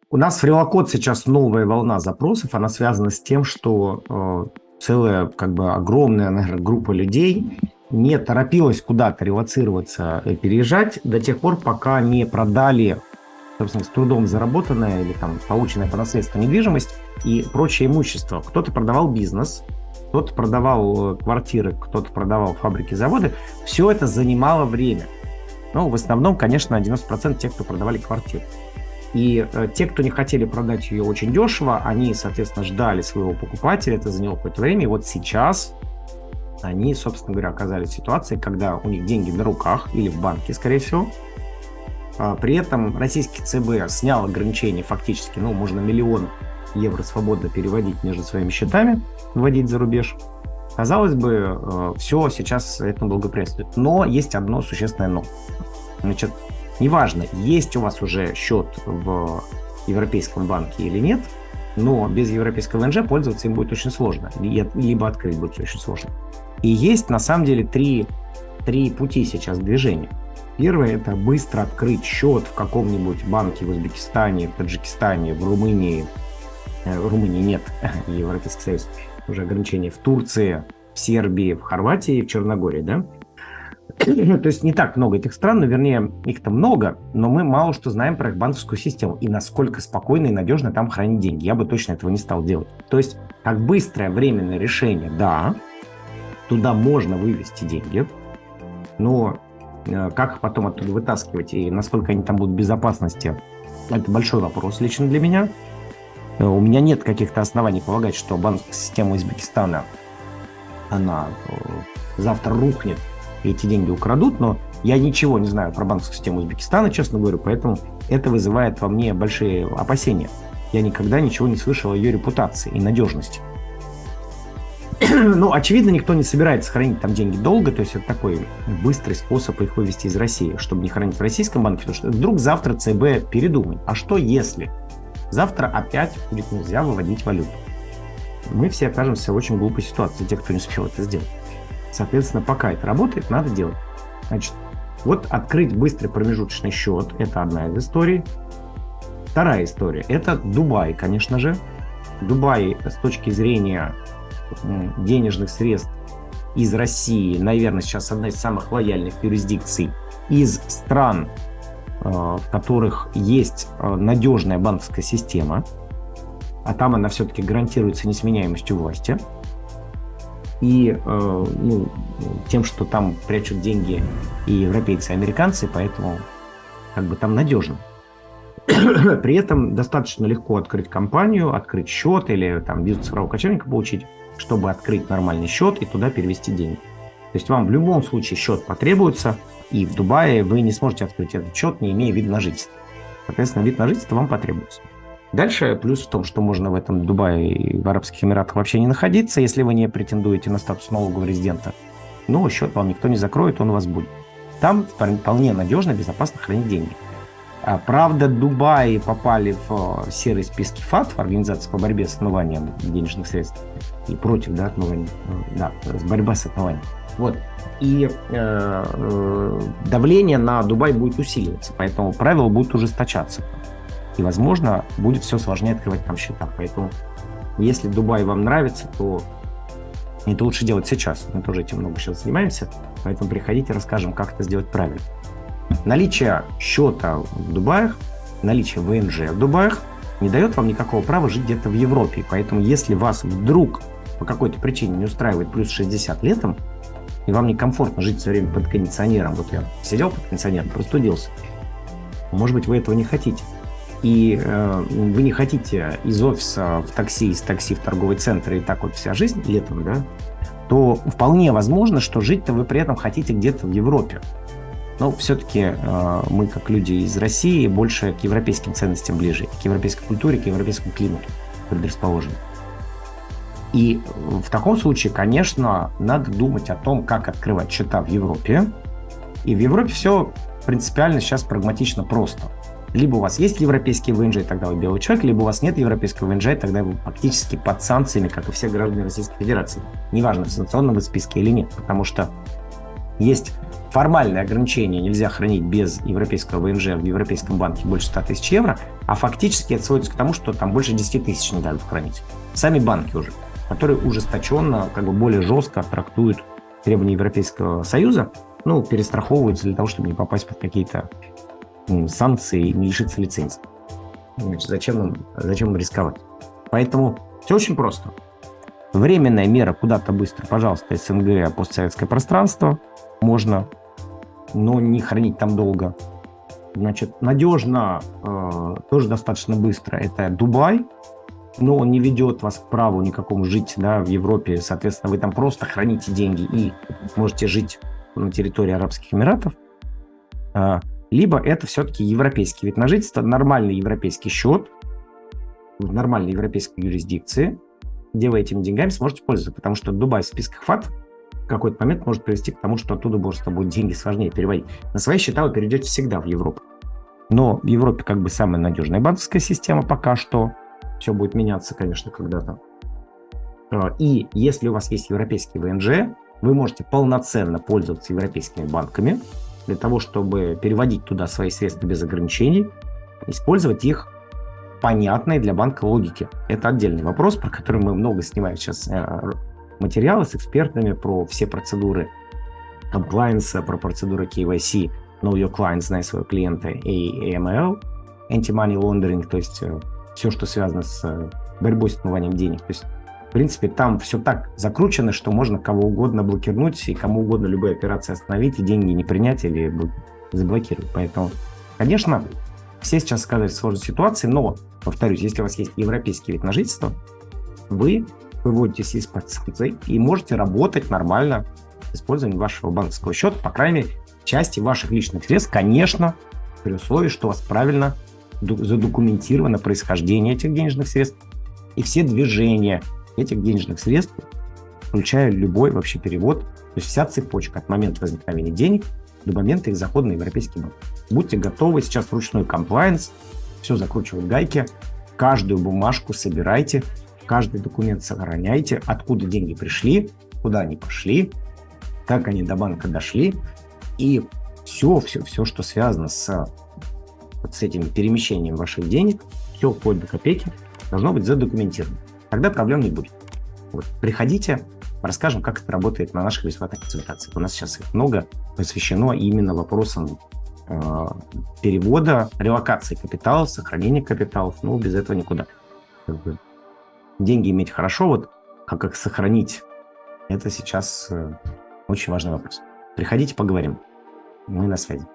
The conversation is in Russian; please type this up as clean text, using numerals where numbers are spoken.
У нас в Релокод сейчас новая волна запросов, она связана с тем, что целая огромная, наверное, группа людей не торопилась куда-то релоцироваться, переезжать до тех пор, пока не продали, собственно, с трудом заработанная или полученная по наследству недвижимость и прочее имущество. Кто-то продавал бизнес, кто-то продавал квартиры, кто-то продавал фабрики, заводы. Все это занимало время. В основном, конечно, 90% тех, кто продавали квартиры. И те, кто не хотели продать ее очень дешево, они, соответственно, ждали своего покупателя, это заняло какое-то время. И вот сейчас они, собственно говоря, оказались в ситуации, когда у них деньги на руках или в банке, скорее всего. При этом российский ЦБ снял ограничения фактически, можно 1 000 000 евро свободно переводить между своими счетами, вводить за рубеж. Казалось бы, все сейчас этому благоприятствует. Но есть одно существенное но. Значит, неважно, есть у вас уже счет в Европейском банке или нет, но без европейского ВНЖ пользоваться им будет очень сложно, либо открыть будет очень сложно. И есть, на самом деле, три пути сейчас движения. Первое – это быстро открыть счет в каком-нибудь банке в Узбекистане, в Таджикистане, в Румынии. В Румынии нет, Европейский Союз, уже ограничения в Турции, в Сербии, в Хорватии, в Черногории, да? То есть не так много этих стран, но, вернее, их-то много, но мы мало что знаем про их банковскую систему и насколько спокойно и надежно там хранить деньги. Я бы точно этого не стал делать. То есть, как быстрое временное решение, да, туда можно вывести деньги, но как их потом оттуда вытаскивать и насколько они там будут в безопасности, это большой вопрос лично для меня. У меня нет каких-то оснований полагать, что банковская система Узбекистана, она завтра рухнет, и эти деньги украдут, но я ничего не знаю про банковскую систему Узбекистана, честно говорю, поэтому это вызывает во мне большие опасения. Я никогда ничего не слышал о ее репутации и надежности. Очевидно, никто не собирается хранить там деньги долго, то есть это такой быстрый способ их вывести из России, чтобы не хранить в российском банке, потому что вдруг завтра ЦБ передумает. А что если завтра опять будет нельзя выводить валюту? Мы все окажемся в очень глупой ситуации, те, кто не успел это сделать. Соответственно, пока это работает, надо делать. Значит, вот открыть быстрый промежуточный счет – это одна из историй. Вторая история – это Дубай, конечно же. Дубай с точки зрения денежных средств из России, наверное, сейчас одна из самых лояльных юрисдикций из стран, в которых есть надежная банковская система, а там она все-таки гарантируется несменяемостью власти. И тем, что там прячут деньги и европейцы, и американцы, поэтому там надежно. При этом достаточно легко открыть компанию, открыть счет или визу цифрового кочевника получить, чтобы открыть нормальный счет и туда перевести деньги. То есть вам в любом случае счет потребуется, и в Дубае вы не сможете открыть этот счет, не имея вида на жительство. Соответственно, вид на жительство вам потребуется. Дальше плюс в том, что можно в этом Дубае и в Арабских Эмиратах вообще не находиться, если вы не претендуете на статус налогового резидента. Но счет вам никто не закроет, он у вас будет. Там вполне надежно, безопасно хранить деньги. Правда, Дубаи попали в серые списки ФАТФ, Организации по борьбе с отмыванием денежных средств, и против отмывания, борьба с отмыванием. Вот. И давление на Дубай будет усиливаться, поэтому правила будут ужесточаться. И, возможно, будет все сложнее открывать там счета. Поэтому, если Дубай вам нравится, то это лучше делать сейчас. Мы тоже этим много сейчас занимаемся. Поэтому приходите, расскажем, как это сделать правильно. Наличие счета в Дубаях, наличие ВНЖ в Дубаях не дает вам никакого права жить где-то в Европе. Поэтому, если вас вдруг по какой-то причине не устраивает плюс 60 летом, и вам некомфортно жить все время под кондиционером, вот я сидел под кондиционером, простудился, может быть, вы этого не хотите. И вы не хотите из офиса в такси, из такси в торговый центр и так вот вся жизнь летом, да, то вполне возможно, что жить-то вы при этом хотите где-то в Европе. Но все-таки мы, как люди из России, больше к европейским ценностям ближе, к европейской культуре, к европейскому климату предрасположены. И в таком случае, конечно, надо думать о том, как открывать счета в Европе. И в Европе все принципиально сейчас прагматично просто. Либо у вас есть европейский ВНЖ, и тогда вы белый человек, либо у вас нет европейского ВНЖ, и тогда вы фактически под санкциями, как и все граждане Российской Федерации. Неважно, в санкционном списке или нет, потому что есть формальное ограничение нельзя хранить без европейского ВНЖ в европейском банке больше 100 тысяч евро, а фактически это сводится к тому, что там больше 10 тысяч не дают хранить. Сами банки уже, которые ужесточенно, как бы более жестко трактуют требования Европейского Союза, ну, перестраховываются для того, чтобы не попасть под какие-то санкции и не лишиться лицензии. Значит, зачем им рисковать? Поэтому все очень просто. Временная мера куда-то быстро, пожалуйста, СНГ, постсоветское пространство можно, но не хранить там долго. Значит, надежно, тоже достаточно быстро, это Дубай, но он не ведет вас к праву никакому жить, да, в Европе. Соответственно, вы там просто храните деньги и можете жить на территории Арабских Эмиратов. Либо это все-таки европейский вид на жительство, нормальный европейский счет, в нормальной европейской юрисдикции, где вы этими деньгами сможете пользоваться, потому что Дубай в списках ФАТ в какой-то момент может привести к тому, что оттуда просто будут деньги сложнее переводить. На свои счета вы перейдете всегда в Европу. Но в Европе как бы самая надежная банковская система пока что. Все будет меняться, конечно, когда-то. И если у вас есть европейский ВНЖ, вы можете полноценно пользоваться европейскими банками для того, чтобы переводить туда свои средства без ограничений, использовать их понятной для банка логики. Это отдельный вопрос, про который мы много снимаем сейчас материалы с экспертами про все процедуры compliance, про процедуры KYC, Know Your Client, знай своего клиента, и AML, Anti-Money Laundering, то есть все, что связано с борьбой с отмыванием денег. То есть, в принципе, там все так закручено, что можно кого угодно блокировать и кому угодно любые операции остановить, и деньги не принять или заблокировать. Поэтому, конечно, все сейчас оказались в сложной ситуации, но, повторюсь, если у вас есть европейский вид на жительство, вы выводитесь из-под санкций и можете работать нормально с использованием вашего банковского счета, по крайней мере, части ваших личных средств, конечно, при условии, что у вас правильно задокументировано происхождение этих денежных средств и все движения этих денежных средств, включая любой вообще перевод, то есть вся цепочка от момента возникновения денег до момента их захода на европейский банк. Будьте готовы, сейчас ручной комплаенс, все закручивают гайки, каждую бумажку собирайте, каждый документ сохраняйте, откуда деньги пришли, куда они пошли, как они до банка дошли, и все, что связано с этим перемещением ваших денег, все вплоть до копейки, должно быть задокументировано. Тогда проблем не будет. Вот. Приходите, расскажем, как это работает на наших бесплатных консультациях. У нас сейчас их много посвящено именно вопросам перевода, релокации капиталов, сохранения капиталов. Ну, без этого никуда. Деньги иметь хорошо, вот как их сохранить, это сейчас очень важный вопрос. Приходите, поговорим. Мы на связи.